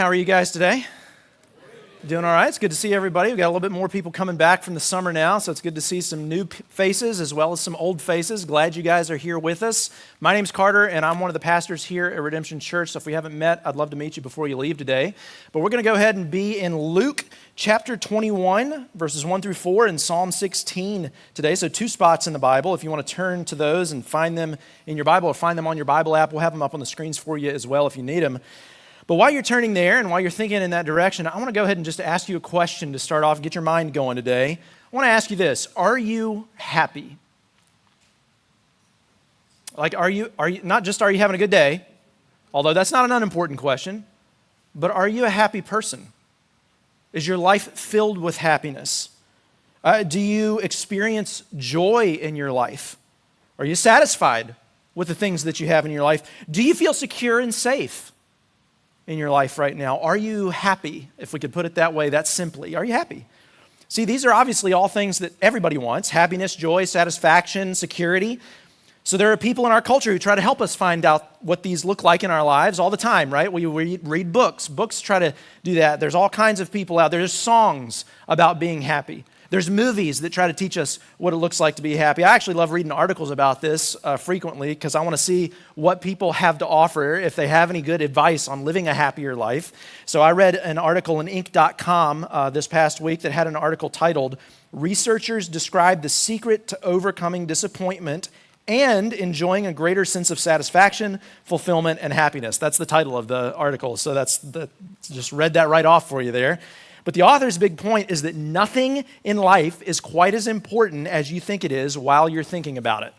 How are you guys today? Doing all right. It's good to see everybody. We've got a little bit more people coming back from the summer now, so it's good to see some new faces as well as some old faces. Glad you guys are here with us. My name's Carter, and I'm one of the pastors here at Redemption Church, so if we haven't met, I'd love to meet you before you leave today. But we're going to go ahead and be in Luke chapter 21, verses 1 through 4, and Psalm 16 today. So 2 spots in the Bible. If you want to turn to those and find them in your Bible or find them on your Bible app, we'll have them up on the screens for you as well if you need them. But while you're turning there and while you're thinking in that direction, I want to go ahead and just ask you a question to start off, get your mind going today. I want to ask you this: are you happy? Like, are you not just are you having a good day, although that's not an unimportant question, but are you a happy person? Is your life filled with happiness? Do you experience joy in your life? Are you satisfied with the things that you have in your life? Do you feel secure and safe in your life right now? Are you happy? If we could put it that way, that simply. Are you happy? See, these are obviously all things that everybody wants: happiness, joy, satisfaction, security. So there are people in our culture who try to help us find out what these look like in our lives all the time, right? We read books. Books try to do that. There's all kinds of people out there. There's songs about being happy. There's movies that try to teach us what it looks like to be happy. I actually love reading articles about this frequently because I want to see what people have to offer, if they have any good advice on living a happier life. So I read an article in Inc.com this past week that had an article titled, "Researchers Describe the Secret to Overcoming Disappointment and Enjoying a Greater Sense of Satisfaction, Fulfillment, and Happiness." That's the title of the article. So just read that right off for you there. But the author's big point is that nothing in life is quite as important as you think it is while you're thinking about it.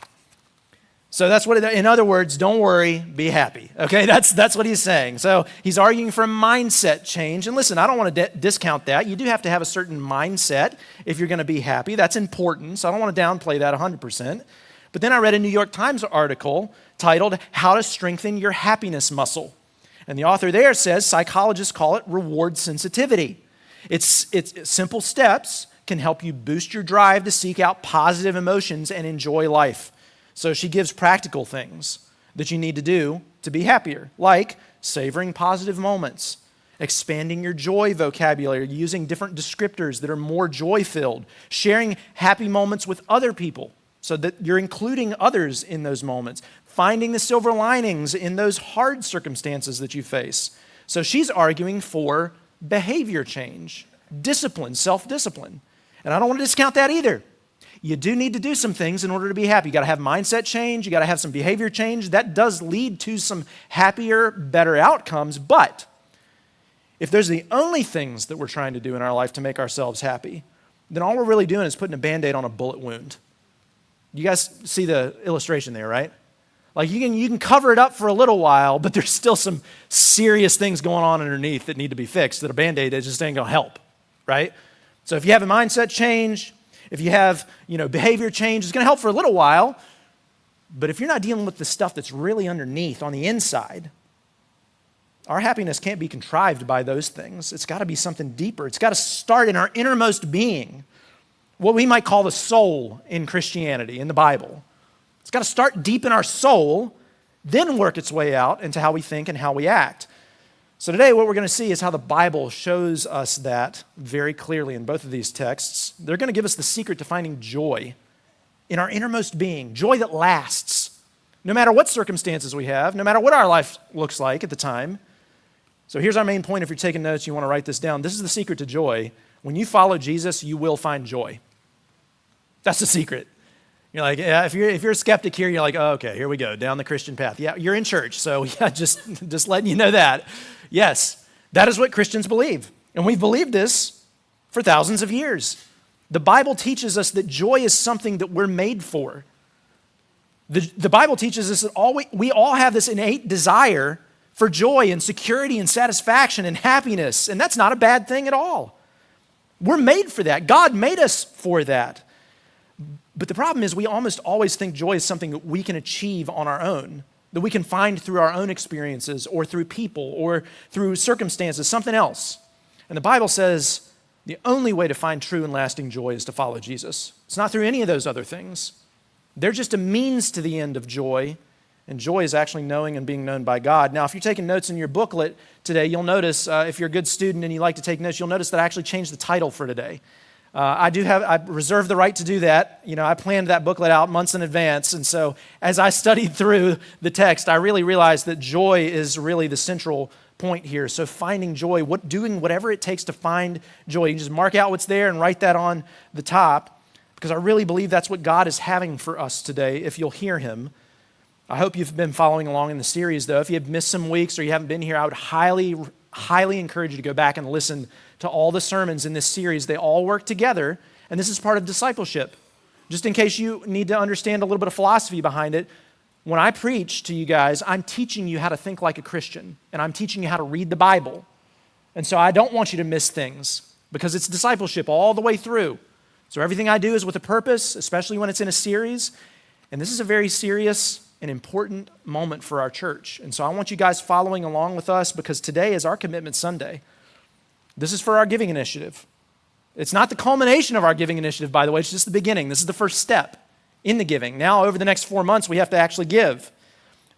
So that's what, in other words, don't worry, be happy. Okay, that's what he's saying. So he's arguing for a mindset change. And listen, I don't want to discount that. You do have to have a certain mindset if you're going to be happy. That's important. So I don't want to downplay that 100%. But then I read a New York Times article titled, "How to Strengthen Your Happiness Muscle." And the author there says psychologists call it reward sensitivity. It's simple steps can help you boost your drive to seek out positive emotions and enjoy life. So she gives practical things that you need to do to be happier, like savoring positive moments, expanding your joy vocabulary, using different descriptors that are more joy-filled, sharing happy moments with other people so that you're including others in those moments, finding the silver linings in those hard circumstances that you face. So she's arguing for behavior change, discipline, self-discipline. And I don't want to discount that either. You do need to do some things in order to be happy. You got to have mindset change. You got to have some behavior change. That does lead to some happier, better outcomes. But if there's the only things that we're trying to do in our life to make ourselves happy, then all we're really doing is putting a Band-Aid on a bullet wound. You guys see the illustration there, right? Like you can cover it up for a little while, but there's still some serious things going on underneath that need to be fixed that a Band-Aid just ain't gonna help, right? So if you have a mindset change, if you have, behavior change, it's gonna help for a little while, but if you're not dealing with the stuff that's really underneath on the inside, our happiness can't be contrived by those things. It's gotta be something deeper. It's gotta start in our innermost being, what we might call the soul in Christianity, in the Bible. It's got to start deep in our soul, then work its way out into how we think and how we act. So today what we're going to see is how the Bible shows us that very clearly in both of these texts. They're going to give us the secret to finding joy in our innermost being, joy that lasts, no matter what circumstances we have, no matter what our life looks like at the time. So here's our main point. If you're taking notes, you want to write this down. This is the secret to joy. When you follow Jesus, you will find joy. That's the secret. You're like, yeah, if you're a skeptic here, you're like, oh, okay, here we go, down the Christian path. Yeah, you're in church, so yeah, just letting you know that. Yes, that is what Christians believe. And we've believed this for thousands of years. The Bible teaches us that joy is something that we're made for. The Bible teaches us that we all have this innate desire for joy and security and satisfaction and happiness, and that's not a bad thing at all. We're made for that. God made us for that. But the problem is we almost always think joy is something that we can achieve on our own, that we can find through our own experiences or through people or through circumstances, something else. And the Bible says the only way to find true and lasting joy is to follow Jesus. It's not through any of those other things. They're just a means to the end of joy, And joy is actually knowing and being known by God. Now, if you're taking notes in your booklet today, you'll notice, if you're a good student and you like to take notes, you'll notice that I actually changed the title for today. I reserve the right to do that. I planned that booklet out months in advance. And so as I studied through the text, I really realized that joy is really the central point here. So finding joy, doing whatever it takes to find joy. You just mark out what's there and write that on the top, because I really believe that's what God is having for us today, if you'll hear him. I hope you've been following along in the series, though. If you've missed some weeks or you haven't been here, I would highly, highly encourage you to go back and listen to all the sermons in this series. They all work together, and this is part of discipleship. Just in case you need to understand a little bit of philosophy behind it, when I preach to you guys, I'm teaching you how to think like a Christian, and I'm teaching you how to read the Bible. And so I don't want you to miss things, because it's discipleship all the way through. So everything I do is with a purpose, especially when it's in a series, and this is a very serious an important moment for our church. And so I want you guys following along with us, because today is our Commitment Sunday. This is for our giving initiative. It's not the culmination of our giving initiative, by the way. It's just the beginning. This is the first step in the giving. Now, over the next 4 months, we have to actually give.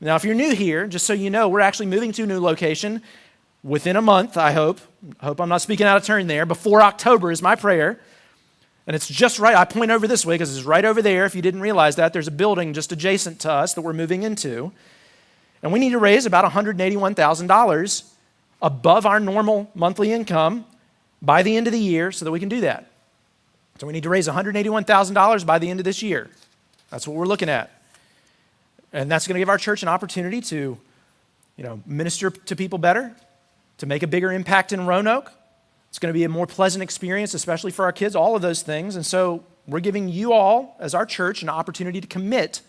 Now, if you're new here, just so you know, we're actually moving to a new location within a month, I hope. I hope I'm not speaking out of turn there. Before October is my prayer. And it's just right. I point over this way because it's right over there. If you didn't realize that, there's a building just adjacent to us that we're moving into. And we need to raise about $181,000 above our normal monthly income by the end of the year so that we can do that. So we need to raise $181,000 by the end of this year. That's what we're looking at. And that's going to give our church an opportunity to, minister to people better, to make a bigger impact in Roanoke. It's going to be a more pleasant experience, especially for our kids, all of those things. And so we're giving you all, as our church, an opportunity to commit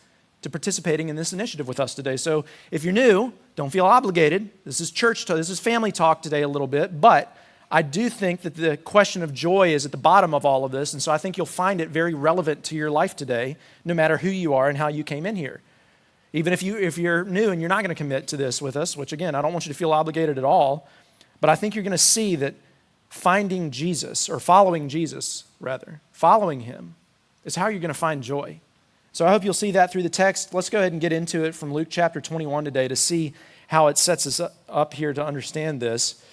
to participating in this initiative with us today. So if you're new, don't feel obligated. This is church talk. This is family talk today a little bit. But I do think that the question of joy is at the bottom of all of this. And so I think you'll find it very relevant to your life today, no matter who you are and how you came in here. Even if you're new and you're not going to commit to this with us, which again, I don't want you to feel obligated at all, but I think you're going to see that finding Jesus, or following Jesus, rather, following him, is how you're going to find joy. So I hope you'll see that through the text. Let's go ahead and get into it from Luke chapter 21 today to see how it sets us up here to understand this.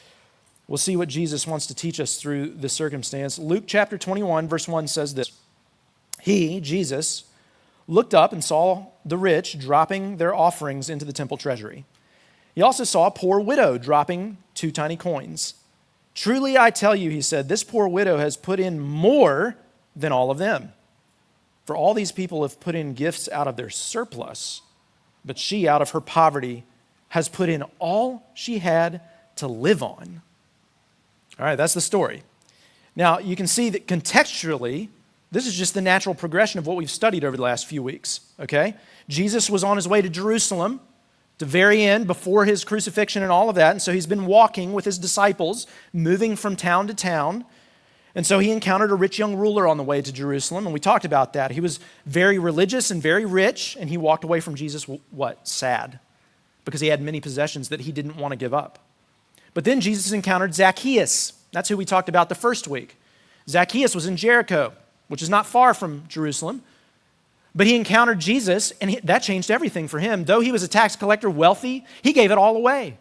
We'll see what Jesus wants to teach us through this circumstance. Luke chapter 21, verse 1 says this: He, Jesus, looked up and saw the rich dropping their offerings into the temple treasury. He also saw a poor widow dropping 2 tiny coins. Truly, I tell you, he said, this poor widow has put in more than all of them. For all these people have put in gifts out of their surplus, but she, out of her poverty, has put in all she had to live on. All right, that's the story. Now, you can see that contextually, this is just the natural progression of what we've studied over the last few weeks, okay? Jesus was on his way to Jerusalem, the very end, before his crucifixion and all of that. And so he's been walking with his disciples, moving from town to town. And so he encountered a rich young ruler on the way to Jerusalem, and we talked about that. He was very religious and very rich, and he walked away from Jesus, what? Sad. Because he had many possessions that he didn't want to give up. But then Jesus encountered Zacchaeus. That's who we talked about the first week. Zacchaeus was in Jericho, which is not far from Jerusalem. But he encountered Jesus, and that changed everything for him. Though he was a tax collector, wealthy, he gave it all away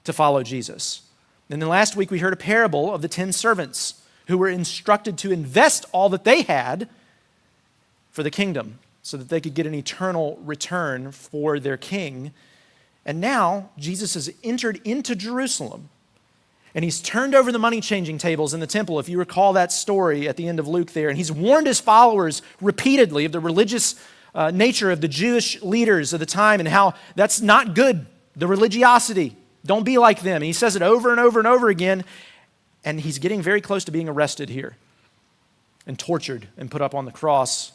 to follow Jesus. And then last week we heard a parable of the 10 servants who were instructed to invest all that they had for the kingdom so that they could get an eternal return for their king. And now Jesus has entered into Jerusalem, and he's turned over the money-changing tables in the temple, if you recall that story at the end of Luke there. And he's warned his followers repeatedly of the religious nature of the Jewish leaders of the time and how that's not good, the religiosity. Don't be like them. And he says it over and over and over again. And he's getting very close to being arrested here and tortured and put up on the cross.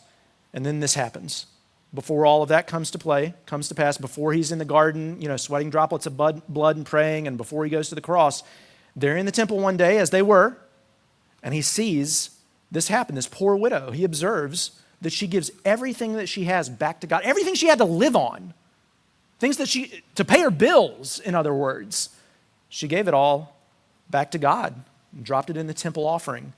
And then this happens. Before all of that comes to pass, before he's in the garden, sweating droplets of blood and praying, and before he goes to the cross, they're in the temple one day, as they were, and he sees this happen, this poor widow. He observes that she gives everything that she has back to God, everything she had to live on, things that to pay her bills, in other words. She gave it all back to God and dropped it in the temple offering.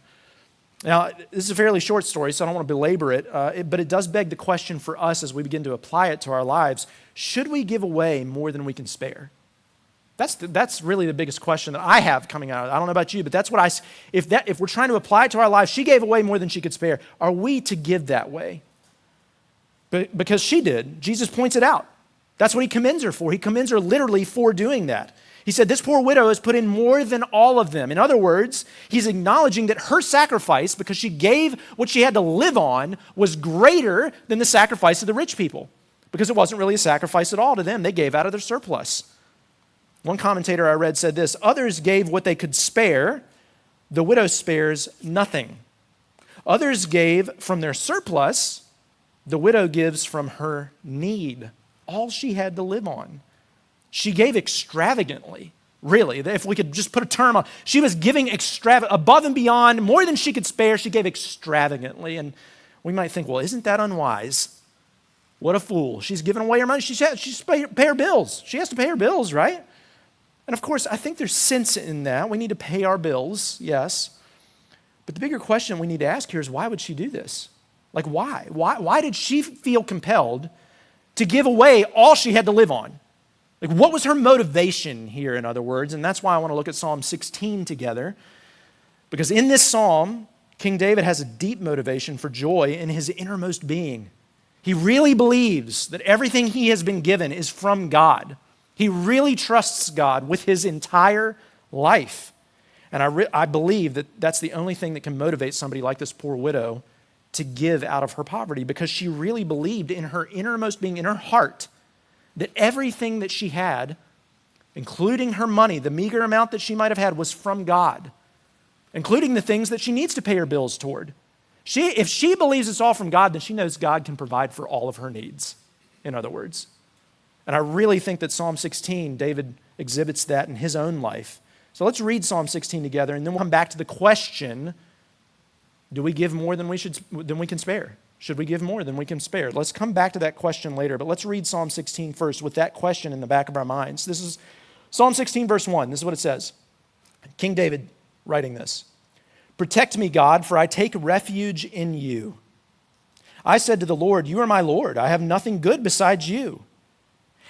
Now, this is a fairly short story, so I don't want to belabor it, but it does beg the question for us as we begin to apply it to our lives. Should we give away more than we can spare? That's really the biggest question that I have coming out of it. I don't know about you, but that's what if we're trying to apply it to our lives, she gave away more than she could spare. Are we to give that way? Because she did. Jesus points it out. That's what he commends her for. He commends her literally for doing that. He said, this poor widow has put in more than all of them. In other words, he's acknowledging that her sacrifice, because she gave what she had to live on, was greater than the sacrifice of the rich people, because it wasn't really a sacrifice at all to them. They gave out of their surplus. One commentator I read said this: others gave what they could spare. The widow spares nothing. Others gave from their surplus. The widow gives from her need, all she had to live on. She gave extravagantly, really. If we could just put a term on, she was giving above and beyond, more than she could spare. She gave extravagantly. And we might think, well, isn't that unwise? What a fool. She's giving away her money. She's to pay her bills. She has to pay her bills, right? And of course, I think there's sense in that. We need to pay our bills, yes. But the bigger question we need to ask here is, why would she do this? Like, why? Why did she feel compelled to give away all she had to live on? Like, what was her motivation here, in other words? And that's why I want to look at Psalm 16 together. Because in this psalm, King David has a deep motivation for joy in his innermost being. He really believes that everything he has been given is from God. He really trusts God with his entire life. And I believe that that's the only thing that can motivate somebody like this poor widow to give out of her poverty, because she really believed in her innermost being, in her heart, that everything that she had, including her money, the meager amount that she might have had, was from God, including the things that she needs to pay her bills toward. If she believes it's all from God, then she knows God can provide for all of her needs, in other words. And I really think that Psalm 16, David exhibits that in his own life. So let's read Psalm 16 together, and then we'll come back to the question, do we give more than we can spare? Should we give more than we can spare? Let's come back to that question later, but let's read Psalm 16 first with that question in the back of our minds. This is Psalm 16, verse 1. This is what it says. King David writing this: "Protect me, God, for I take refuge in you. I said to the Lord, you are my Lord. I have nothing good besides you.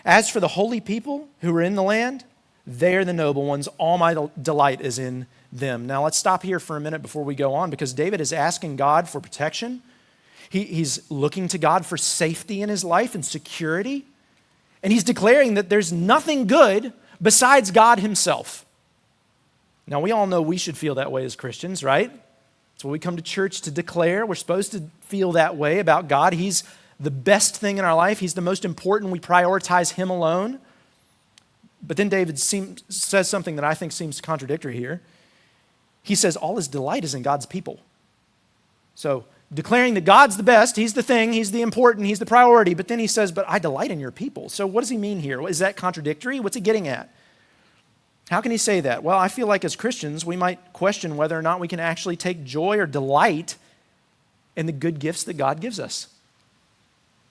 As for the holy people who are in the land, they are the noble ones. All my delight is in them." Now let's stop here for a minute before we go on, because David is asking God for protection. He's looking to God for safety in his life and security. And he's declaring that there's nothing good besides God himself. Now, we all know we should feel that way as Christians, right? That's what we come to church to declare. We're supposed to feel that way about God. He's the best thing in our life. He's the most important. We prioritize him alone. But then David says something that I think seems contradictory here. He says all his delight is in God's people. So, declaring that God's the best, he's the thing, he's the important, he's the priority, but then he says, but I delight in your people. So what does he mean here? Is that contradictory? What's he getting at? How can he say that? Well, I feel like as Christians, we might question whether or not we can actually take joy or delight in the good gifts that God gives us.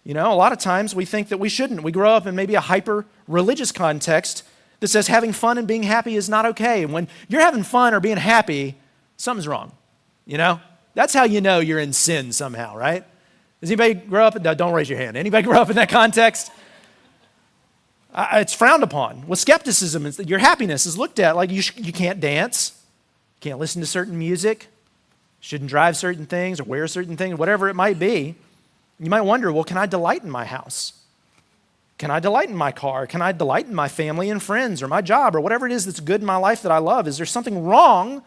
You know, a lot of times we think that we shouldn't. We grow up in maybe a hyper-religious context that says having fun and being happy is not okay. And when you're having fun or being happy, something's wrong, you know? That's how you know you're in sin somehow, right? Does anybody grow up, don't raise your hand. Anybody grow up in that context? It's frowned upon. With skepticism, it's that your happiness is looked at like you can't dance, you can't listen to certain music, shouldn't drive certain things or wear certain things, whatever it might be. You might wonder, well, can I delight in my house? Can I delight in my car? Can I delight in my family and friends or my job or whatever it is that's good in my life that I love? Is there something wrong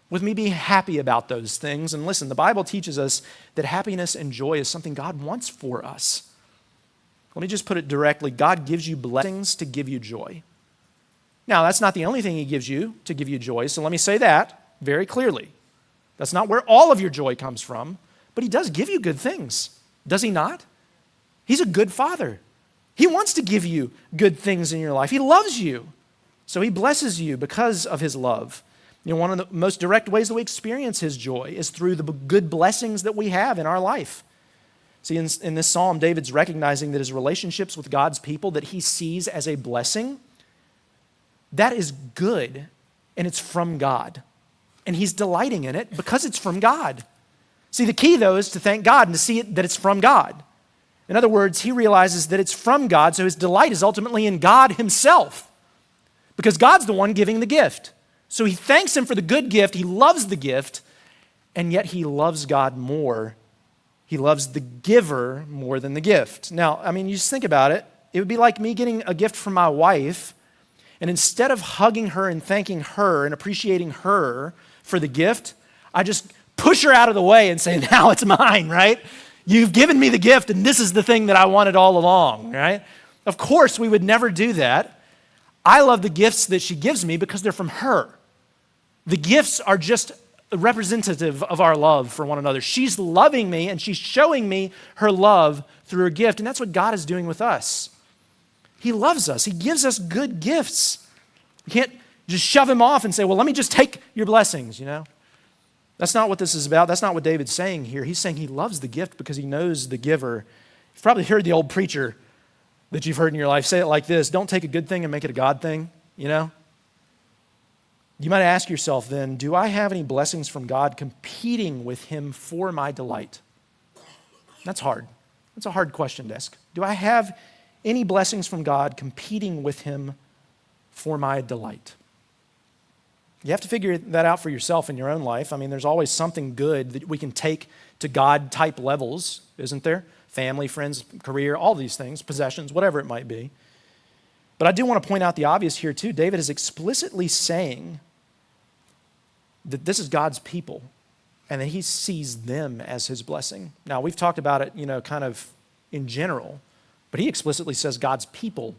with me being happy about those things? And listen, the Bible teaches us that happiness and joy is something God wants for us. Let me just put it directly. God gives you blessings to give you joy. Now, that's not the only thing he gives you to give you joy, so let me say that very clearly. That's not where all of your joy comes from, but he does give you good things, does he not? He's a good father. He wants to give you good things in your life. He loves you, so he blesses you because of his love. You know, one of the most direct ways that we experience his joy is through the good blessings that we have in our life. See, in this psalm, David's recognizing that his relationships with God's people that he sees as a blessing, that is good, and it's from God. And he's delighting in it because it's from God. See, the key, though, is to thank God and to see that it's from God. In other words, he realizes that it's from God, so his delight is ultimately in God himself, because God's the one giving the gift. So he thanks him for the good gift, he loves the gift, and yet he loves God more. He loves the giver more than the gift. Now, I mean, you just think about it. It would be like me getting a gift from my wife, and instead of hugging her and thanking her and appreciating her for the gift, I just push her out of the way and say, now it's mine, right? You've given me the gift, and this is the thing that I wanted all along, right? Of course, we would never do that. I love the gifts that she gives me because they're from her. The gifts are just representative of our love for one another. She's loving me, and she's showing me her love through her gift, and that's what God is doing with us. He loves us. He gives us good gifts. You can't just shove him off and say, well, let me just take your blessings, That's not what this is about. That's not what David's saying here. He's saying he loves the gift because he knows the giver. You've probably heard the old preacher that you've heard in your life say it like this: don't take a good thing and make it a God thing, You might ask yourself then, do I have any blessings from God competing with him for my delight? That's hard. That's a hard question to ask. Do I have any blessings from God competing with him for my delight? You have to figure that out for yourself in your own life. I mean, there's always something good that we can take to God-type levels, isn't there? Family, friends, career, all these things, possessions, whatever it might be. But I do want to point out the obvious here too. David is explicitly saying that this is God's people and that he sees them as his blessing. Now, we've talked about it, kind of in general, but he explicitly says God's people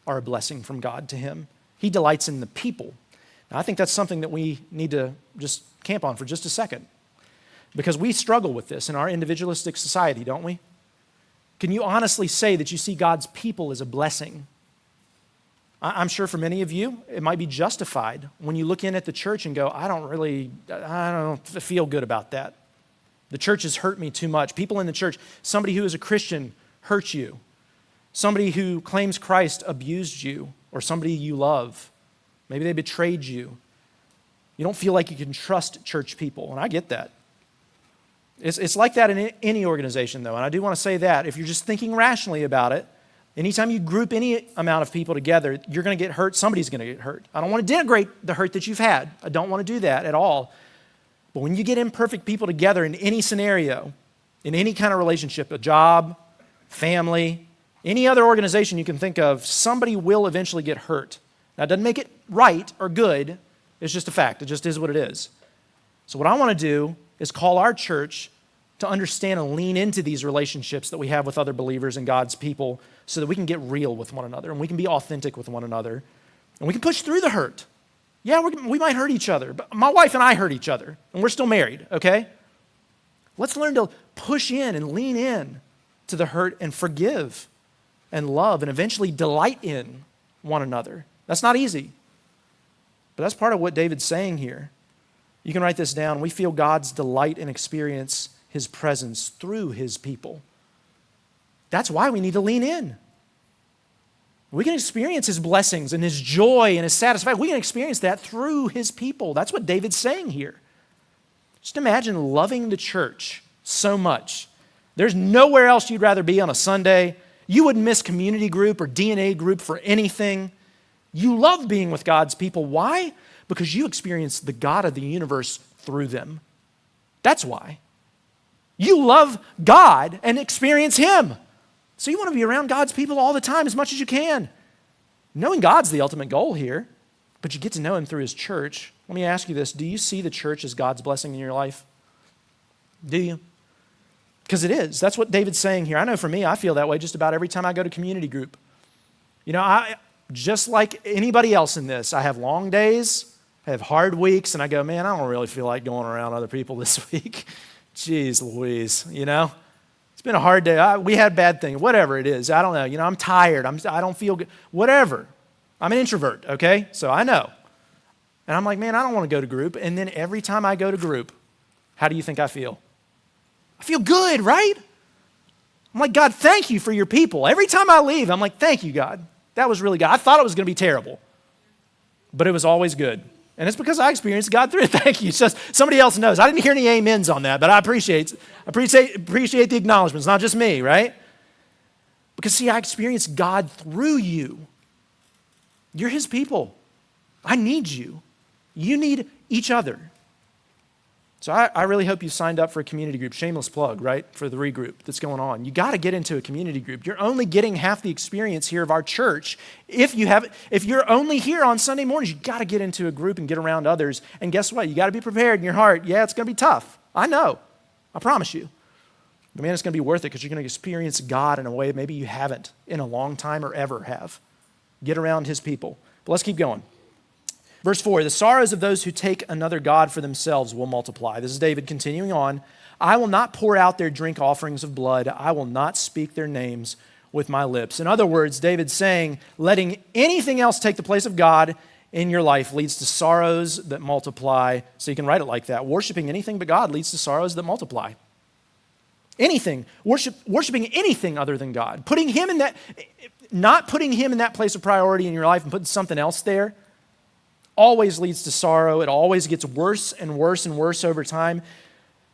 are a blessing from God to him. He delights in the people. Now, I think that's something that we need to just camp on for just a second, because we struggle with this in our individualistic society, don't we? Can you honestly say that you see God's people as a blessing? I'm sure for many of you, it might be justified when you look in at the church and go, I don't feel good about that. The church has hurt me too much. People in the church, somebody who is a Christian hurt you. Somebody who claims Christ abused you, or somebody you love. Maybe they betrayed you. You don't feel like you can trust church people, and I get that. It's like that in any organization, though, and I do want to say that. If you're just thinking rationally about it, anytime you group any amount of people together, you're going to get hurt. Somebody's going to get hurt. I don't want to denigrate the hurt that you've had. I don't want to do that at all. But when you get imperfect people together in any scenario, in any kind of relationship, a job, family, any other organization you can think of, somebody will eventually get hurt. Now, it doesn't make it right or good. It's just a fact. It just is what it is. So what I want to do is call our church to understand and lean into these relationships that we have with other believers and God's people so that we can get real with one another and we can be authentic with one another and we can push through the hurt. Yeah, we might hurt each other, but my wife and I hurt each other and we're still married, okay? Let's learn to push in and lean in to the hurt and forgive and love and eventually delight in one another. That's not easy, but that's part of what David's saying here. You can write this down. We feel God's delight and experience his presence through his people. That's why we need to lean in. We can experience his blessings and his joy and his satisfaction. We can experience that through his people. That's what David's saying here. Just imagine loving the church so much. There's nowhere else you'd rather be on a Sunday. You wouldn't miss community group or DNA group for anything. You love being with God's people. Why? Because you experience the God of the universe through them. That's why. You love God and experience him. So you want to be around God's people all the time as much as you can. Knowing God's the ultimate goal here, but you get to know him through his church. Let me ask you this. Do you see the church as God's blessing in your life? Do you? Because it is. That's what David's saying here. I know for me, I feel that way just about every time I go to community group. I just like anybody else in this, I have long days, I have hard weeks, and I go, man, I don't really feel like going around other people this week. Jeez Louise, It's been a hard day. We had bad things, whatever it is. I don't know. I'm tired. I don't feel good. Whatever. I'm an introvert, okay? So I know. And I'm like, man, I don't want to go to group. And then every time I go to group, how do you think I feel? I feel good, right? I'm like, God, thank you for your people. Every time I leave, I'm like, thank you, God. That was really good. I thought it was going to be terrible, but it was always good. And it's because I experienced God through it. Thank you. It's just somebody else knows. I didn't hear any amens on that, but I appreciate the acknowledgement. It's not just me, right? Because see, I experienced God through you. You're his people. I need you. You need each other. So I really hope you signed up for a community group. Shameless plug, right, for the regroup that's going on. You got to get into a community group. You're only getting half the experience here of our church. If you're only here on Sunday mornings, you got to get into a group and get around others. And guess what? You got to be prepared in your heart. Yeah, it's going to be tough. I know. I promise you. But man, it's going to be worth it because you're going to experience God in a way maybe you haven't in a long time or ever have. Get around his people. But let's keep going. Verse 4, the sorrows of those who take another god for themselves will multiply. This is David continuing on. I will not pour out their drink offerings of blood. I will not speak their names with my lips. In other words, David's saying, letting anything else take the place of God in your life leads to sorrows that multiply. So you can write it like that. Worshiping anything but God leads to sorrows that multiply. Anything, worshiping anything other than God, not putting him in that place of priority in your life and putting something else there, always leads to sorrow. It always gets worse and worse and worse over time.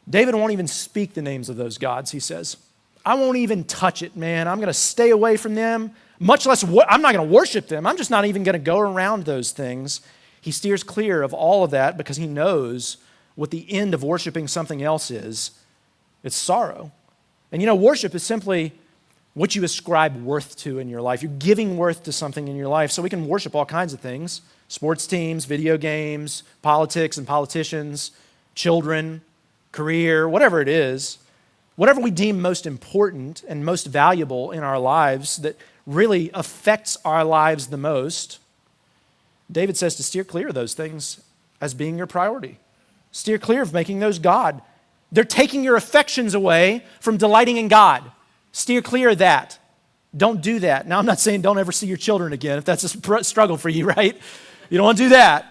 David won't even speak the names of those gods, he says. I won't even touch it, man. I'm going to stay away from them, much less, I'm not going to worship them. I'm just not even going to go around those things. He steers clear of all of that because he knows what the end of worshiping something else is. It's sorrow. And worship is simply what you ascribe worth to in your life. You're giving worth to something in your life. So we can worship all kinds of things. Sports teams, video games, politics and politicians, children, career, whatever it is. Whatever we deem most important and most valuable in our lives that really affects our lives the most, David says to steer clear of those things as being your priority. Steer clear of making those God. They're taking your affections away from delighting in God. Steer clear of that. Don't do that. Now, I'm not saying don't ever see your children again if that's a struggle for you, right? You don't want to do that.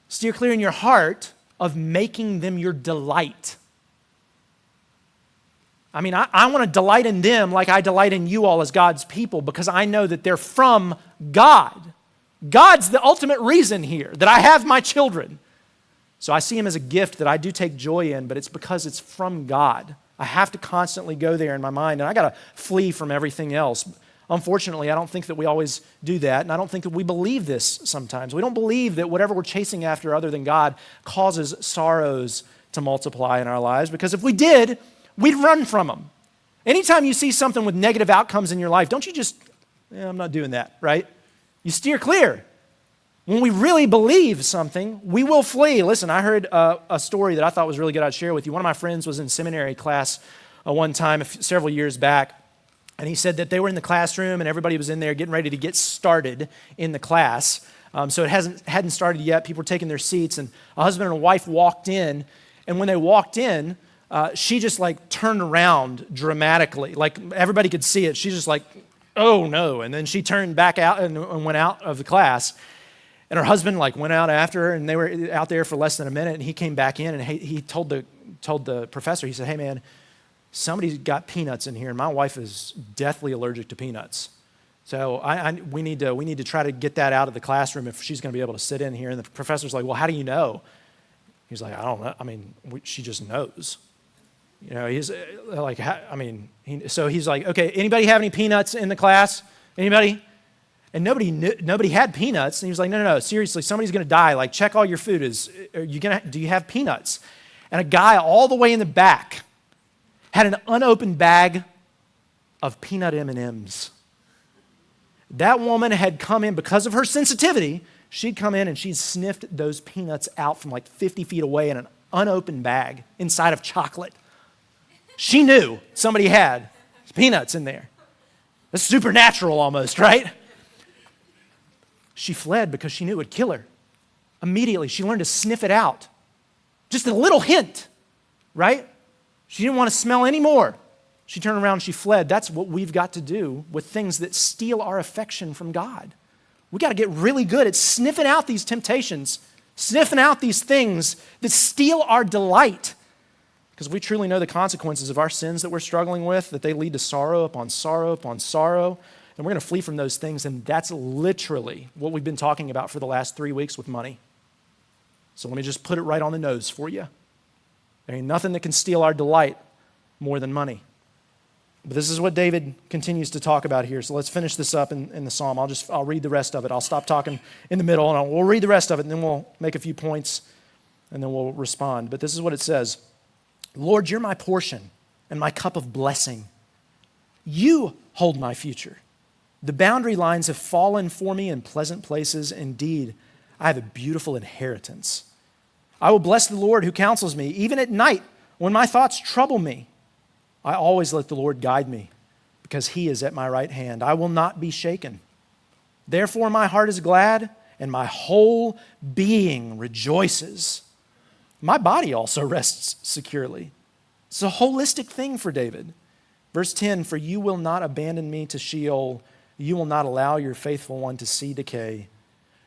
Steer clear in your heart of making them your delight. I mean, I want to delight in them like I delight in you all as God's people because I know that they're from God. God's the ultimate reason here that I have my children. So I see him as a gift that I do take joy in, but it's because it's from God. I have to constantly go there in my mind, and I got to flee from everything else. Unfortunately, I don't think that we always do that, and I don't think that we believe this sometimes. We don't believe that whatever we're chasing after other than God causes sorrows to multiply in our lives, because if we did, we'd run from them. Anytime you see something with negative outcomes in your life, don't you just, I'm not doing that, right? You steer clear. When we really believe something, we will flee. Listen, I heard a story that I thought was really good I'd share with you. One of my friends was in seminary class one time several years back, and he said that they were in the classroom and everybody was in there getting ready to get started in the class. So it hadn't started yet. People were taking their seats, and a husband and a wife walked in, and when they walked in, she just turned around dramatically. Everybody could see it. She's just oh no, and then she turned back out and went out of the class. And her husband went out after her, and they were out there for less than a minute, and he came back in, and he told the professor, he said, hey man, somebody's got peanuts in here, and my wife is deathly allergic to peanuts. So we need to try to get that out of the classroom if she's going to be able to sit in here. And the professor's like, well, how do you know? He's like, I don't know. I mean, she just knows. He's so he's like, okay, anybody have any peanuts in the class? Anybody? And nobody had peanuts. And he was like, no, seriously, somebody's going to die. Check all your food. Do you have peanuts? And a guy all the way in the back had an unopened bag of peanut M&Ms. That woman had come in, because of her sensitivity, she'd come in and she'd sniffed those peanuts out from 50 feet away in an unopened bag inside of chocolate. She knew somebody had peanuts in there. That's supernatural almost, right? She fled because she knew it would kill her. Immediately, she learned to sniff it out. Just a little hint, right? She didn't want to smell anymore. She turned around and she fled. That's what we've got to do with things that steal our affection from God. We got to get really good at sniffing out these temptations, sniffing out these things that steal our delight. Because we truly know the consequences of our sins that we're struggling with, that they lead to sorrow upon sorrow upon sorrow. And we're going to flee from those things, and that's literally what we've been talking about for the last 3 weeks with money. So let me just put it right on the nose for you. There ain't nothing that can steal our delight more than money. But this is what David continues to talk about here. So let's finish this up in the psalm. I'll read the rest of it. I'll stop talking in the middle, and we'll read the rest of it, and then we'll make a few points, and then we'll respond. But this is what it says. Lord, you're my portion and my cup of blessing. You hold my future. The boundary lines have fallen for me in pleasant places. Indeed, I have a beautiful inheritance. I will bless the Lord who counsels me, even at night when my thoughts trouble me. I always let the Lord guide me because he is at my right hand. I will not be shaken. Therefore, my heart is glad and my whole being rejoices. My body also rests securely. It's a holistic thing for David. Verse 10, for you will not abandon me to Sheol. You will not allow your faithful one to see decay.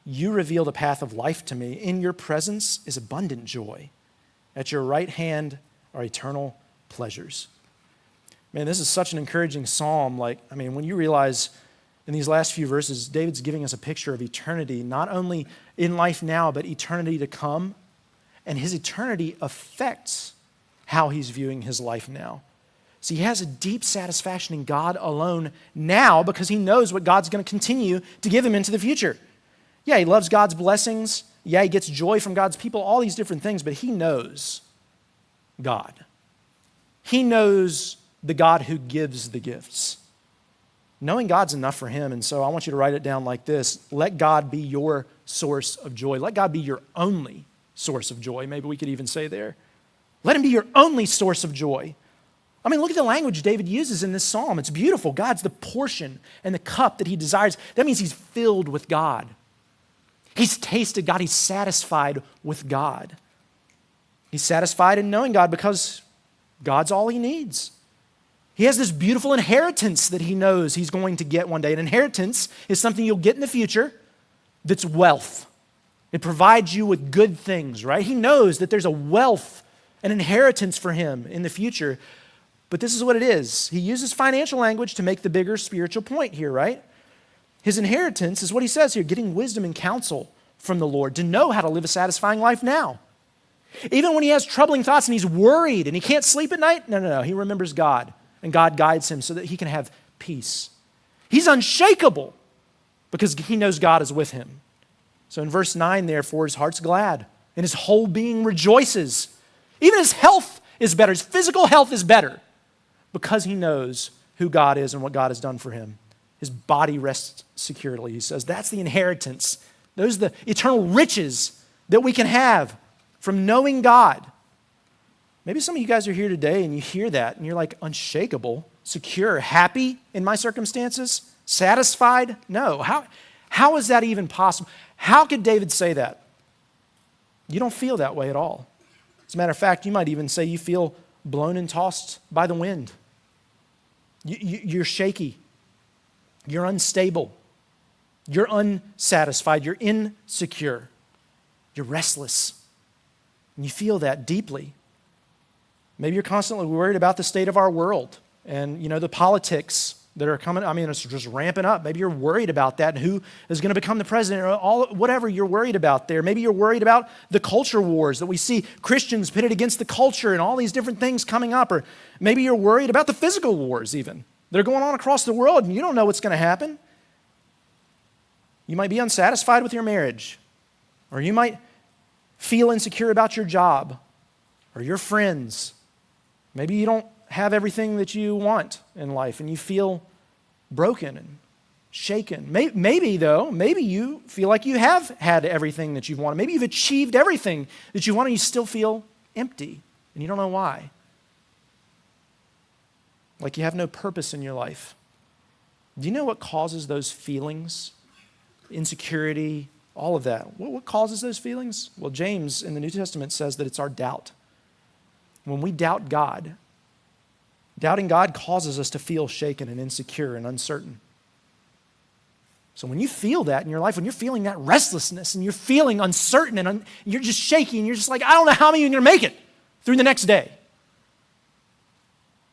You reveal the path of life to me. In your presence is abundant joy. At your right hand are eternal pleasures. Man, this is such an encouraging psalm. When you realize in these last few verses, David's giving us a picture of eternity, not only in life now, but eternity to come. And his eternity affects how he's viewing his life now. So he has a deep satisfaction in God alone now because he knows what God's going to continue to give him into the future. Yeah, he loves God's blessings. Yeah, he gets joy from God's people, all these different things, but he knows God. He knows the God who gives the gifts. Knowing God's enough for him, and so I want you to write it down like this. Let God be your source of joy. Let God be your only source of joy. Maybe we could even say there. Let him be your only source of joy. Look at the language David uses in this psalm. It's beautiful. God's the portion and the cup that he desires. That means he's filled with God. He's tasted God. He's satisfied with God. He's satisfied in knowing God because God's all he needs. He has this beautiful inheritance that he knows he's going to get one day. An inheritance is something you'll get in the future that's wealth. It provides you with good things, right? He knows that there's a wealth, an inheritance for him in the future. But this is what it is. He uses financial language to make the bigger spiritual point here, right? His inheritance is what he says here, getting wisdom and counsel from the Lord to know how to live a satisfying life now. Even when he has troubling thoughts and he's worried and he can't sleep at night, no. He remembers God and God guides him so that he can have peace. He's unshakable because he knows God is with him. So in verse 9, therefore, his heart's glad and his whole being rejoices. Even his health is better. His physical health is better because he knows who God is and what God has done for him. His body rests securely. He says that's the inheritance. Those are the eternal riches that we can have from knowing God. Maybe some of you guys are here today and you hear that and you're like unshakable, secure, happy in my circumstances, satisfied. No. How is that even possible? How could David say that? You don't feel that way at all. As a matter of fact, you might even say you feel blown and tossed by the wind. You're shaky. You're unstable. You're unsatisfied. You're insecure. You're restless. And you feel that deeply. Maybe you're constantly worried about the state of our world and, the politics that are coming. It's just ramping up. Maybe you're worried about that and who is going to become the president or whatever you're worried about there. Maybe you're worried about the culture wars that we see Christians pitted against the culture and all these different things coming up. Or maybe you're worried about the physical wars even. They're going on across the world and you don't know what's going to happen. You might be unsatisfied with your marriage, or you might feel insecure about your job or your friends. Maybe you don't have everything that you want in life and you feel broken and shaken. Maybe you feel like you have had everything that you've wanted. Maybe you've achieved everything that you want and you still feel empty and you don't know why. Like you have no purpose in your life. Do you know what causes those feelings? Insecurity, all of that. What causes those feelings? Well, James in the New Testament says that it's our doubt. When we doubt God, doubting God causes us to feel shaken and insecure and uncertain. So when you feel that in your life, when you're feeling that restlessness and you're feeling uncertain and you're just shaky and you're just like, I don't know how you're going to make it through the next day.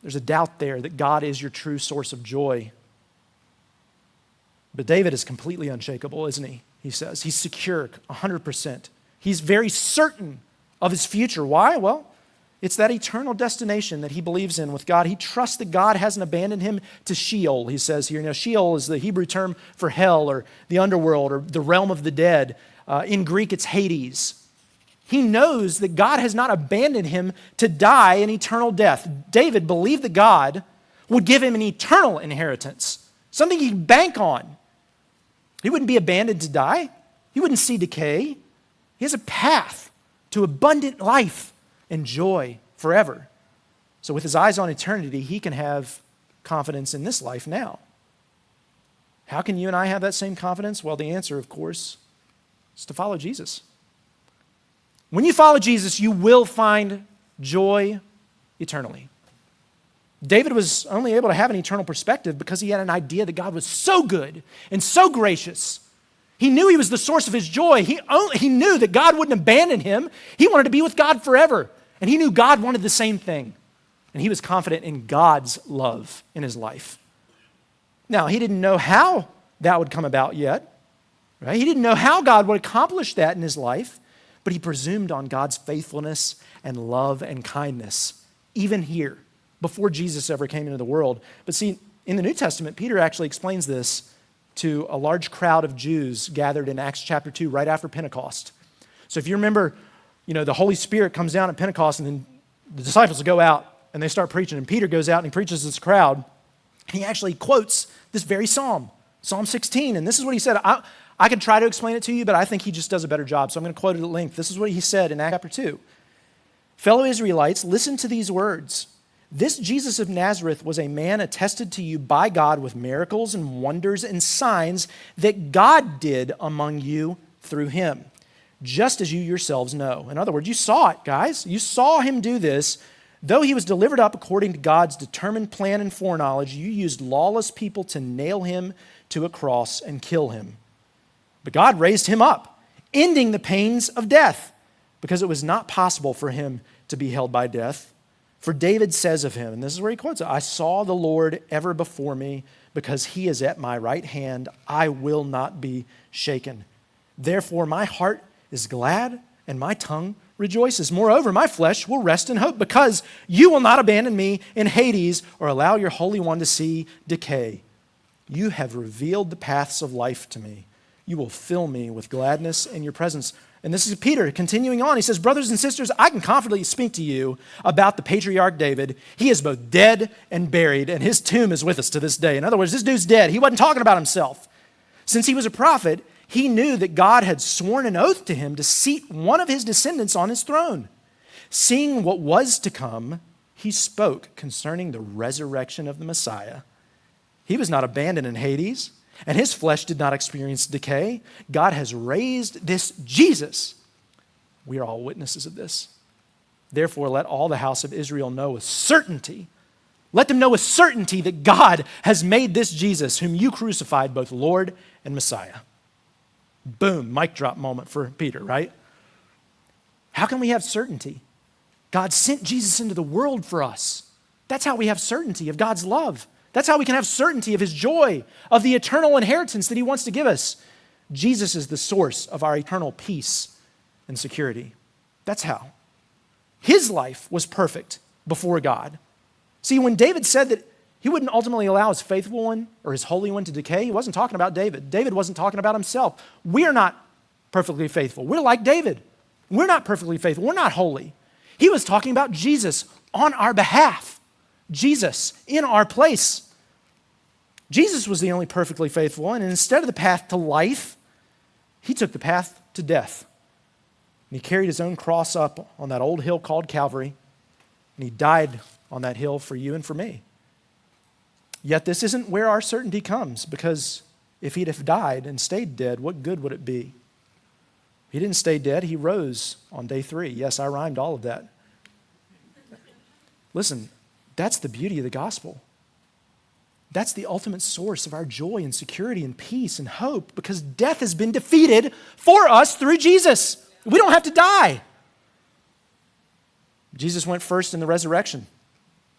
There's a doubt there that God is your true source of joy. But David is completely unshakable, isn't he? He says he's secure 100%. He's very certain of his future. Why? Well, it's that eternal destination that he believes in with God. He trusts that God hasn't abandoned him to Sheol, he says here. Now, Sheol is the Hebrew term for hell or the underworld or the realm of the dead. In Greek, it's Hades. He knows that God has not abandoned him to die an eternal death. David believed that God would give him an eternal inheritance, something he could bank on. He wouldn't be abandoned to die. He wouldn't see decay. He has a path to abundant life and joy forever. So with his eyes on eternity, he can have confidence in this life now. How can you and I have that same confidence? Well, the answer, of course, is to follow Jesus. When you follow Jesus, you will find joy eternally. David was only able to have an eternal perspective because he had an idea that God was so good and so gracious. He knew he was the source of his joy. He knew that God wouldn't abandon him. He wanted to be with God forever. And he knew God wanted the same thing. And he was confident in God's love in his life. Now, he didn't know how that would come about yet. Right? He didn't know how God would accomplish that in his life. But he presumed on God's faithfulness and love and kindness, even here, before Jesus ever came into the world. But see, in the New Testament, Peter actually explains this to a large crowd of Jews gathered in Acts chapter 2 right after Pentecost. So if you remember, the Holy Spirit comes down at Pentecost and then the disciples go out and they start preaching. And Peter goes out and he preaches to this crowd. And he actually quotes this very psalm, Psalm 16. And this is what he said. I could try to explain it to you, but I think he just does a better job. So I'm going to quote it at length. This is what he said in Acts chapter 2. Fellow Israelites, listen to these words. This Jesus of Nazareth was a man attested to you by God with miracles and wonders and signs that God did among you through him, just as you yourselves know. In other words, you saw it, guys. You saw him do this. Though he was delivered up according to God's determined plan and foreknowledge, you used lawless people to nail him to a cross and kill him. But God raised him up, ending the pains of death, because it was not possible for him to be held by death. For David says of him, and this is where he quotes it, I saw the Lord ever before me, because he is at my right hand. I will not be shaken. Therefore, my heart is glad and my tongue rejoices. Moreover, my flesh will rest in hope, because you will not abandon me in Hades or allow your Holy One to see decay. You have revealed the paths of life to me. You will fill me with gladness in your presence. And this is Peter continuing on. He says, brothers and sisters, I can confidently speak to you about the patriarch David. He is both dead and buried, and his tomb is with us to this day. In other words, this dude's dead. He wasn't talking about himself. Since he was a prophet, he knew that God had sworn an oath to him to seat one of his descendants on his throne. Seeing what was to come, he spoke concerning the resurrection of the Messiah. He was not abandoned in Hades, and his flesh did not experience decay. God has raised this Jesus. We are all witnesses of this. Therefore, let all the house of Israel know with certainty, let them know with certainty that God has made this Jesus, whom you crucified, both Lord and Messiah. Boom, mic drop moment for Peter, right? How can we have certainty? God sent Jesus into the world for us. That's how we have certainty of God's love. That's how we can have certainty of his joy, of the eternal inheritance that he wants to give us. Jesus is the source of our eternal peace and security. That's how. His life was perfect before God. See, when David said that he wouldn't ultimately allow his faithful one or his holy one to decay, he wasn't talking about David. David wasn't talking about himself. We're not perfectly faithful. We're like David. We're not perfectly faithful. We're not holy. He was talking about Jesus on our behalf. Jesus in our place. Jesus was the only perfectly faithful one, and instead of the path to life, he took the path to death. And he carried his own cross up on that old hill called Calvary, and he died on that hill for you and for me. Yet this isn't where our certainty comes, because if he'd have died and stayed dead, what good would it be? He didn't stay dead. He rose on day 3. Yes, I rhymed all of that. Listen, that's the beauty of the gospel. That's the ultimate source of our joy and security and peace and hope, because death has been defeated for us through Jesus. We don't have to die. Jesus went first in the resurrection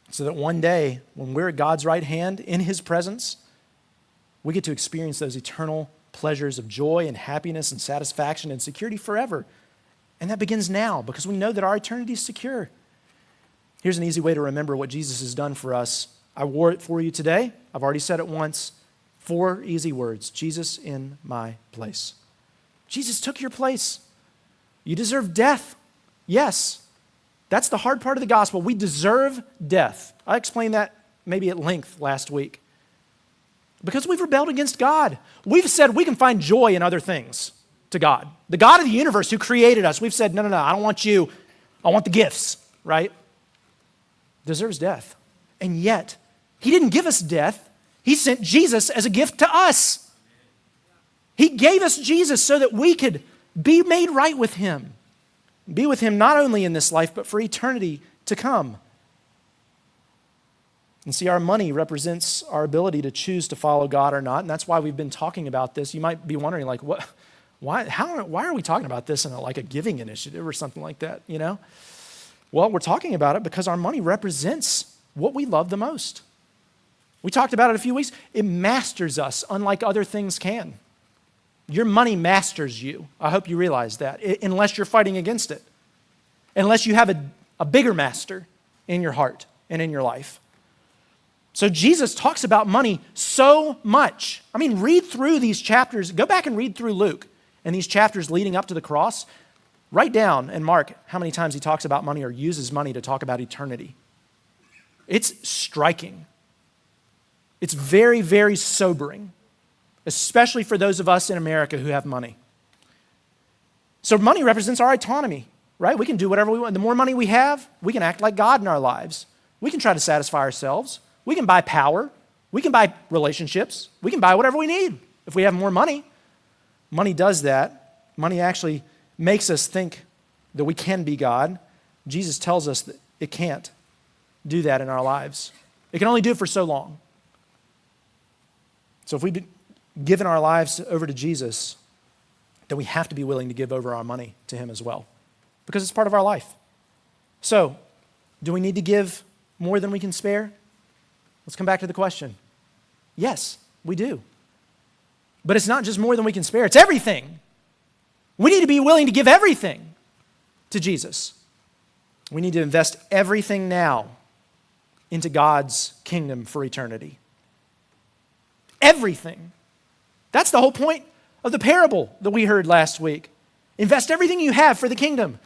so that one day when we're at God's right hand in his presence, we get to experience those eternal pleasures of joy and happiness and satisfaction and security forever. And that begins now because we know that our eternity is secure. Here's an easy way to remember what Jesus has done for us. I wore it for you today. I've already said it once. 4 easy words. Jesus in my place. Jesus took your place. You deserve death. Yes. That's the hard part of the gospel. We deserve death. I explained that maybe at length last week. Because we've rebelled against God. We've said we can find joy in other things to God. The God of the universe who created us, we've said, no, I don't want you. I want the gifts, right? Deserves death. And yet, he didn't give us death. He sent Jesus as a gift to us. He gave us Jesus so that we could be made right with him. Be with him not only in this life, but for eternity to come. And see, our money represents our ability to choose to follow God or not, and that's why we've been talking about this. You might be wondering, like, why are we talking about this in a giving initiative or something like that, you know? Well, we're talking about it because our money represents what we love the most. We talked about it a few weeks. It masters us unlike other things can. Your money masters you. I hope you realize that, unless you're fighting against it. Unless you have a bigger master in your heart and in your life. So Jesus talks about money so much. I mean, read through these chapters. Go back and read through Luke and these chapters leading up to the cross. Write down and mark how many times he talks about money or uses money to talk about eternity. It's striking. It's very, very sobering, especially for those of us in America who have money. So money represents our autonomy, right? We can do whatever we want. The more money we have, we can act like God in our lives. We can try to satisfy ourselves. We can buy power. We can buy relationships. We can buy whatever we need if we have more money. Money does that. Money actually makes us think that we can be God. Jesus tells us that it can't do that in our lives. It can only do it for so long. So if we've given our lives over to Jesus, then we have to be willing to give over our money to him as well, because it's part of our life. So, do we need to give more than we can spare? Let's come back to the question. Yes, we do. But it's not just more than we can spare, it's everything. We need to be willing to give everything to Jesus. We need to invest everything now into God's kingdom for eternity. Everything. That's the whole point of the parable that we heard last week. Invest everything you have for the kingdom.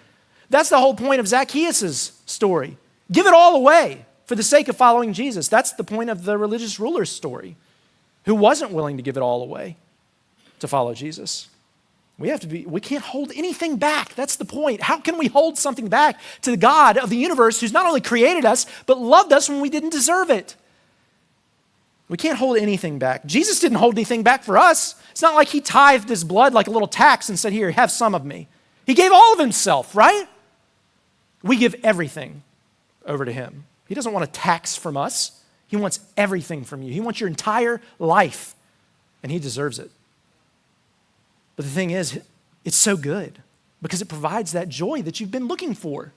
That's the whole point of Zacchaeus' story. Give it all away for the sake of following Jesus. That's the point of the religious ruler's story, who wasn't willing to give it all away to follow Jesus. We can't hold anything back. That's the point. How can we hold something back to the God of the universe who's not only created us, but loved us when we didn't deserve it? We can't hold anything back. Jesus didn't hold anything back for us. It's not like he tithed his blood like a little tax and said, here, have some of me. He gave all of himself, right? We give everything over to him. He doesn't want a tax from us. He wants everything from you. He wants your entire life, and he deserves it. But the thing is, it's so good because it provides that joy that you've been looking for.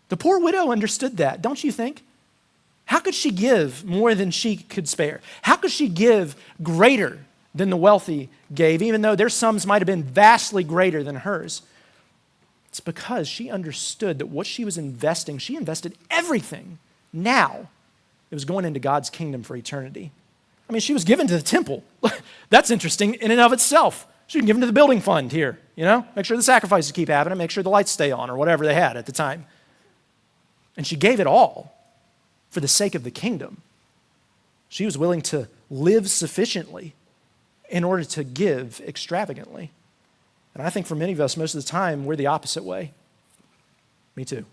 The poor widow understood that, don't you think? How could she give more than she could spare? How could she give greater than the wealthy gave, even though their sums might have been vastly greater than hers? It's because she understood that what she was investing, she invested everything. Now, it was going into God's kingdom for eternity. I mean, she was given to the temple. That's interesting in and of itself. She was given to the building fund here, make sure the sacrifices keep happening, make sure the lights stay on or whatever they had at the time. And she gave it all for the sake of the kingdom. She was willing to live sufficiently in order to give extravagantly. And I think for many of us, most of the time, we're the opposite way. Me too.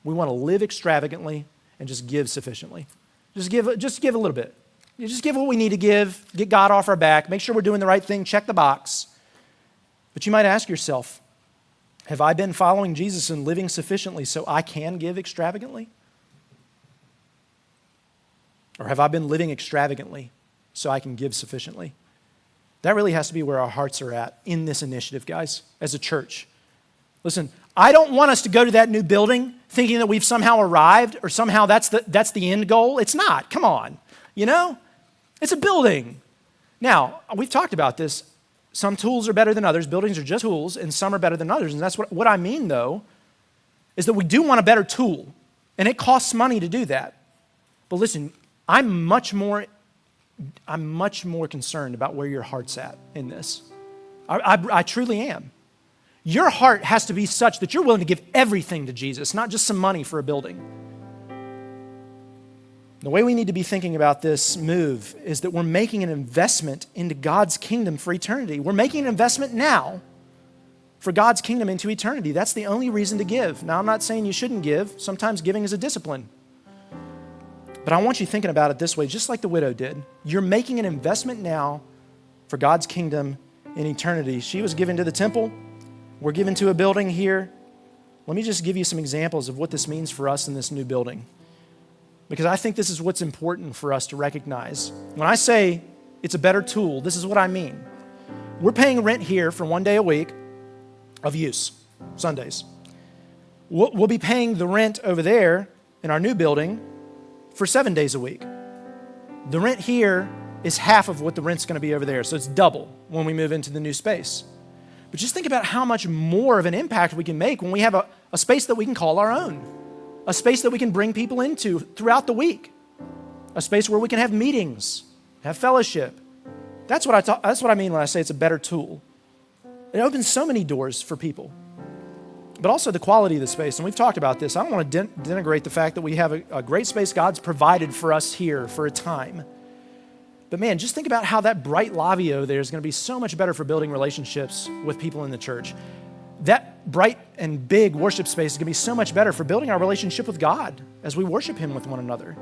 We want to live extravagantly and just give sufficiently. Just give a little bit. You just give what we need to give, get God off our back, make sure we're doing the right thing, check the box. But you might ask yourself, have I been following Jesus and living sufficiently so I can give extravagantly? Or have I been living extravagantly so I can give sufficiently? That really has to be where our hearts are at in this initiative, guys, as a church. Listen, I don't want us to go to that new building thinking that we've somehow arrived or somehow that's the end goal. It's not. Come on. It's a building. Now, we've talked about this. Some tools are better than others. Buildings are just tools, and some are better than others. And that's what I mean, though, is that we do want a better tool, and it costs money to do that. But listen, I'm much more concerned about where your heart's at in this. I truly am. Your heart has to be such that you're willing to give everything to Jesus, not just some money for a building. The way we need to be thinking about this move is that we're making an investment into God's kingdom for eternity. We're making an investment now for God's kingdom into eternity. That's the only reason to give. Now, I'm not saying you shouldn't give. Sometimes giving is a discipline. But I want you thinking about it this way, just like the widow did. You're making an investment now for God's kingdom in eternity. She was given to the temple. We're given to a building here. Let me just give you some examples of what this means for us in this new building, because I think this is what's important for us to recognize. When I say it's a better tool, this is what I mean. We're paying rent here for 1 day a week of use, Sundays. We'll be paying the rent over there in our new building for 7 days a week. The rent here is half of what the rent's going to be over there, so it's double when we move into the new space. But just think about how much more of an impact we can make when we have a space that we can call our own, a space that we can bring people into throughout the week, a space where we can have meetings, have fellowship. That's what I mean when I say it's a better tool. It opens so many doors for people, but also the quality of the space. And we've talked about this. I don't want to denigrate the fact that we have a great space God's provided for us here for a time. But man, just think about how that bright lobby over there is going to be so much better for building relationships with people in the church. That bright and big worship space is going to be so much better for building our relationship with God as we worship Him with one another.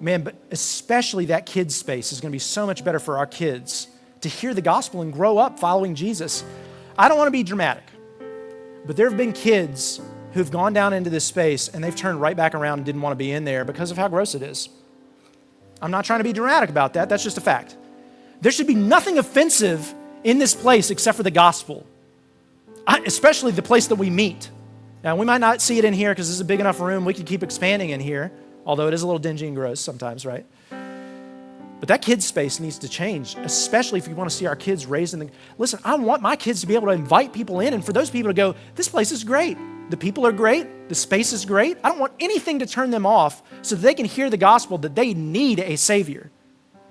Man, but especially that kids space is going to be so much better for our kids to hear the gospel and grow up following Jesus. I don't want to be dramatic, but there have been kids who've gone down into this space and they've turned right back around and didn't want to be in there because of how gross it is. I'm not trying to be dramatic about that. That's just a fact. There should be nothing offensive in this place except for the gospel, especially the place that we meet. Now, we might not see it in here because this is a big enough room. We could keep expanding in here, although it is a little dingy and gross sometimes, right? But that kids' space needs to change, especially if you want to see our kids raised in the... Listen, I want my kids to be able to invite people in and for those people to go, this place is great. The people are great. The space is great. I don't want anything to turn them off so that they can hear the gospel that they need a Savior,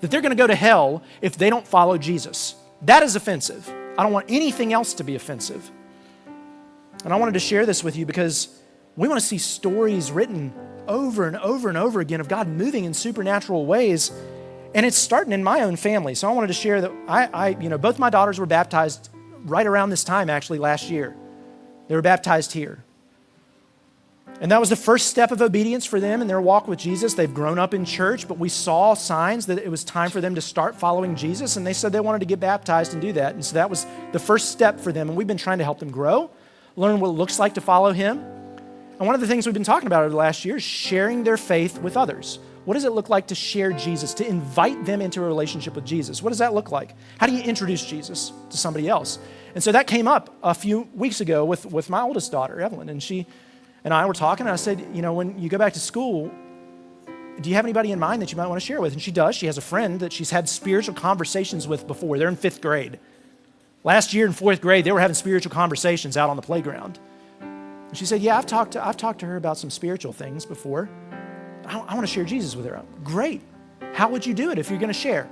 that they're going to go to hell if they don't follow Jesus. That is offensive. I don't want anything else to be offensive. And I wanted to share this with you because we want to see stories written over and over and over again of God moving in supernatural ways. And it's starting in my own family. So I wanted to share that both my daughters were baptized right around this time, actually, last year. They were baptized here. And that was the first step of obedience for them in their walk with Jesus. They've grown up in church, but we saw signs that it was time for them to start following Jesus. And they said they wanted to get baptized and do that. And so that was the first step for them. And we've been trying to help them grow, learn what it looks like to follow Him. And one of the things we've been talking about over the last year is sharing their faith with others. What does it look like to share Jesus, to invite them into a relationship with Jesus? What does that look like? How do you introduce Jesus to somebody else? And so that came up a few weeks ago with my oldest daughter, Evelyn, and she and I were talking, and I said, when you go back to school, do you have anybody in mind that you might want to share with? And she does. She has a friend that she's had spiritual conversations with before. They're in 5th grade. Last year in 4th grade, they were having spiritual conversations out on the playground. And she said, yeah, I've talked to her about some spiritual things before. I want to share Jesus with her. Great. How would you do it if you're going to share?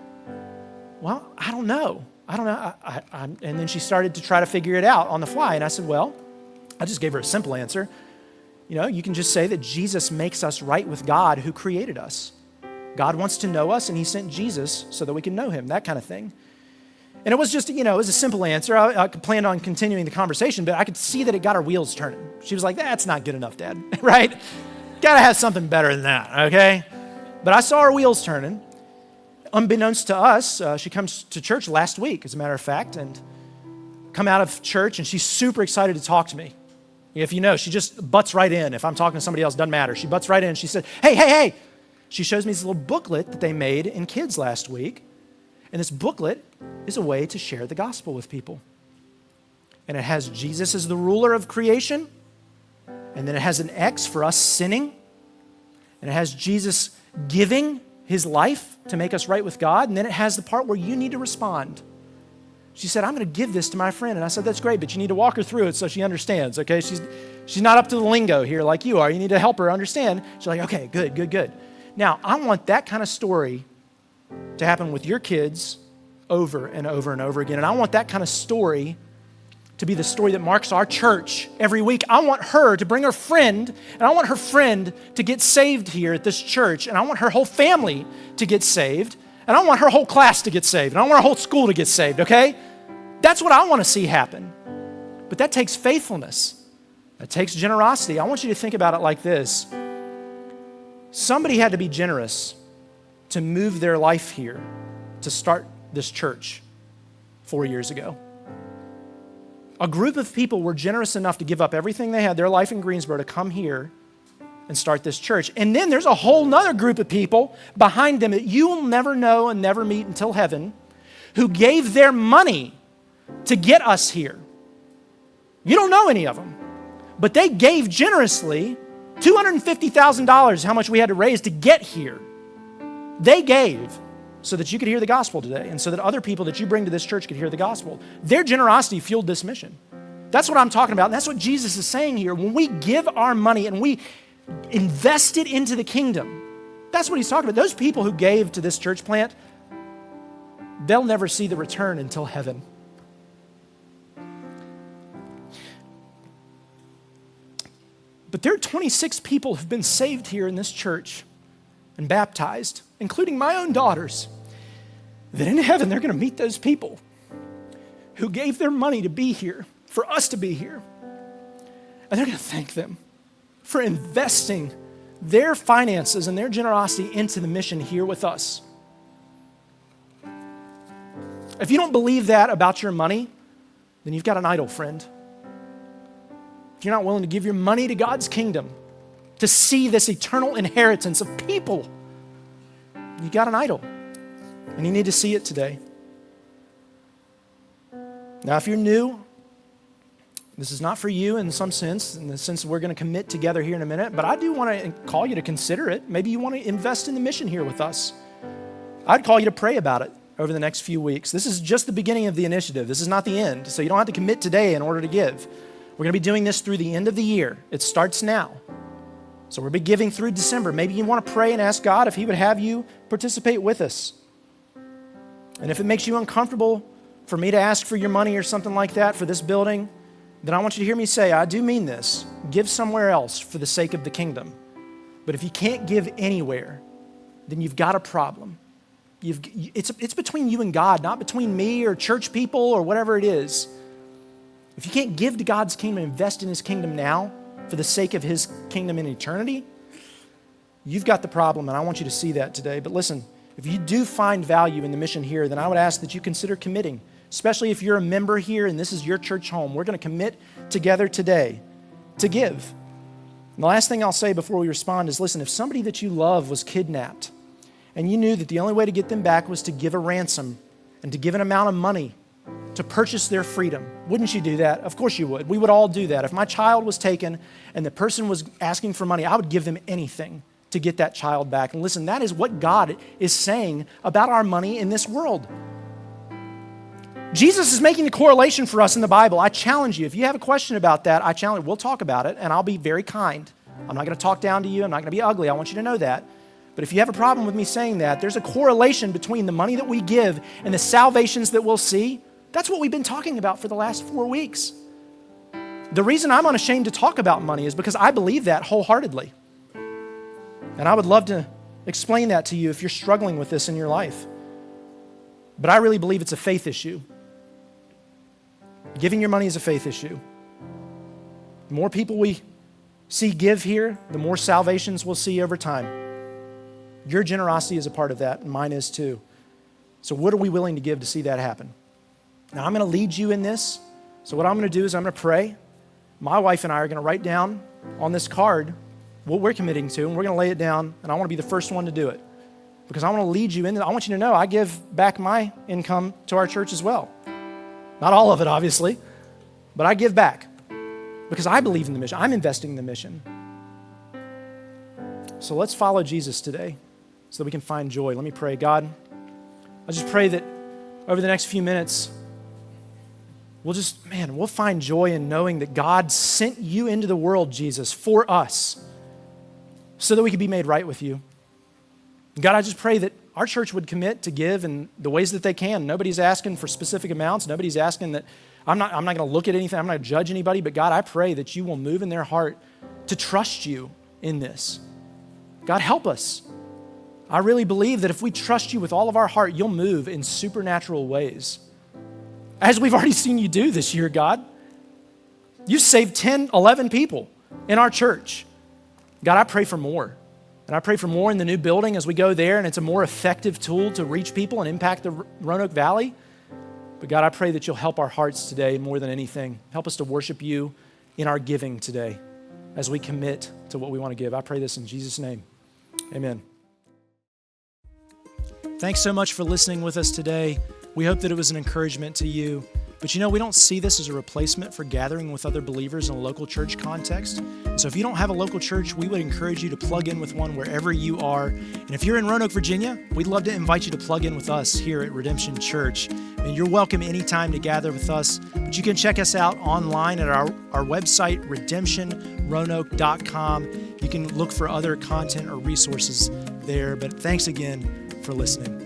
Well, I don't know. And then she started to try to figure it out on the fly. And I said, well, I just gave her a simple answer. You can just say that Jesus makes us right with God who created us. God wants to know us, and He sent Jesus so that we can know Him, that kind of thing. And it was just, it was a simple answer. I planned on continuing the conversation, but I could see that it got her wheels turning. She was like, that's not good enough, Dad, right? Got to have something better than that, okay? But I saw her wheels turning. Unbeknownst to us, she comes to church last week, as a matter of fact, and come out of church, and she's super excited to talk to me. If you know, she just butts right in. If I'm talking to somebody else, doesn't matter. She butts right in. She said, hey. She shows me this little booklet that they made in kids last week. And this booklet is a way to share the gospel with people. And it has Jesus as the ruler of creation. And then it has an X for us sinning. And it has Jesus giving His life to make us right with God. And then it has the part where you need to respond. She said, I'm going to give this to my friend. And I said, that's great, but you need to walk her through it so she understands, okay? She's not up to the lingo here like you are. You need to help her understand. She's like, okay, good. Now, I want that kind of story to happen with your kids over and over and over again. And I want that kind of story to be the story that marks our church every week. I want her to bring her friend, and I want her friend to get saved here at this church, and I want her whole family to get saved, and I want her whole class to get saved, and I want her whole school to get saved, okay? That's what I want to see happen. But that takes faithfulness. That takes generosity. I want you to think about it like this. Somebody had to be generous to move their life here to start this church 4 years ago. A group of people were generous enough to give up everything they had, their life in Greensboro, to come here and start this church. And then there's a whole nother group of people behind them that you will never know and never meet until heaven, who gave their money to get us here. You don't know any of them, but they gave generously. $250,000, how much we had to raise to get here. They gave so that you could hear the gospel today, and so that other people that you bring to this church could hear the gospel. Their generosity fueled this mission. That's what I'm talking about, and that's what Jesus is saying here. When we give our money and we invest it into the kingdom, that's what he's talking about. Those people who gave to this church plant, they'll never see the return until heaven. But there are 26 people who've been saved here in this church and baptized, including my own daughters, that in heaven they're going to meet those people who gave their money to be here, for us to be here. And they're going to thank them for investing their finances and their generosity into the mission here with us. If you don't believe that about your money, then you've got an idol, friend. If you're not willing to give your money to God's kingdom, to see this eternal inheritance of people, you got an idol, and you need to see it today. Now, if you're new, this is not for you in some sense, in the sense that we're going to commit together here in a minute, but I do want to call you to consider it. Maybe you want to invest in the mission here with us. I'd call you to pray about it over the next few weeks. This is just the beginning of the initiative. This is not the end, so you don't have to commit today in order to give. We're going to be doing this through the end of the year. It starts now. So we'll be giving through December. Maybe you want to pray and ask God if he would have you participate with us. And if it makes you uncomfortable for me to ask for your money or something like that for this building, then I want you to hear me say, I do mean this. Give somewhere else for the sake of the kingdom. But if you can't give anywhere, then you've got a problem. It's between you and God, not between me or church people or whatever it is. If you can't give to God's kingdom, invest in his kingdom now for the sake of his kingdom in eternity, you've got the problem, and I want you to see that today. But listen, if you do find value in the mission here, then I would ask that you consider committing, especially if you're a member here and this is your church home. We're going to commit together today to give. And the last thing I'll say before we respond is, listen, if somebody that you love was kidnapped and you knew that the only way to get them back was to give a ransom and to give an amount of money to purchase their freedom, wouldn't you do that? Of course you would. We would all do that. If my child was taken and the person was asking for money, I would give them anything to get that child back. And listen, that is what God is saying about our money in this world. Jesus is making the correlation for us in the Bible. I challenge you. If you have a question about that, I challenge you. We'll talk about it, and I'll be very kind. I'm not going to talk down to you. I'm not going to be ugly. I want you to know that. But if you have a problem with me saying that, there's a correlation between the money that we give and the salvations that we'll see. That's what we've been talking about for the last 4 weeks. The reason I'm unashamed to talk about money is because I believe that wholeheartedly. And I would love to explain that to you if you're struggling with this in your life. But I really believe it's a faith issue. Giving your money is a faith issue. The more people we see give here, the more salvations we'll see over time. Your generosity is a part of that, and mine is too. So what are we willing to give to see that happen? Now, I'm going to lead you in this. So what I'm going to do is I'm going to pray. My wife and I are going to write down on this card what we're committing to, and we're going to lay it down, and I want to be the first one to do it because I want to lead you in. I want you to know I give back my income to our church as well. Not all of it, obviously, but I give back because I believe in the mission. I'm investing in the mission. So let's follow Jesus today so that we can find joy. Let me pray. God, I just pray that over the next few minutes, we'll find joy in knowing that God sent you into the world, Jesus, for us so that we could be made right with you. God, I just pray that our church would commit to give in the ways that they can. Nobody's asking for specific amounts. Nobody's asking that, I'm not going to look at anything. I'm not going to judge anybody. But God, I pray that you will move in their heart to trust you in this. God, help us. I really believe that if we trust you with all of our heart, you'll move in supernatural ways. As we've already seen you do this year, God. You saved 10, 11 people in our church. God, I pray for more. And I pray for more in the new building as we go there, and it's a more effective tool to reach people and impact the Roanoke Valley. But God, I pray that you'll help our hearts today more than anything. Help us to worship you in our giving today as we commit to what we want to give. I pray this in Jesus' name. Amen. Thanks so much for listening with us today. We hope that it was an encouragement to you. But we don't see this as a replacement for gathering with other believers in a local church context. And so if you don't have a local church, we would encourage you to plug in with one wherever you are. And if you're in Roanoke, Virginia, we'd love to invite you to plug in with us here at Redemption Church. And you're welcome anytime to gather with us. But you can check us out online at our website, redemptionroanoke.com. You can look for other content or resources there. But thanks again for listening.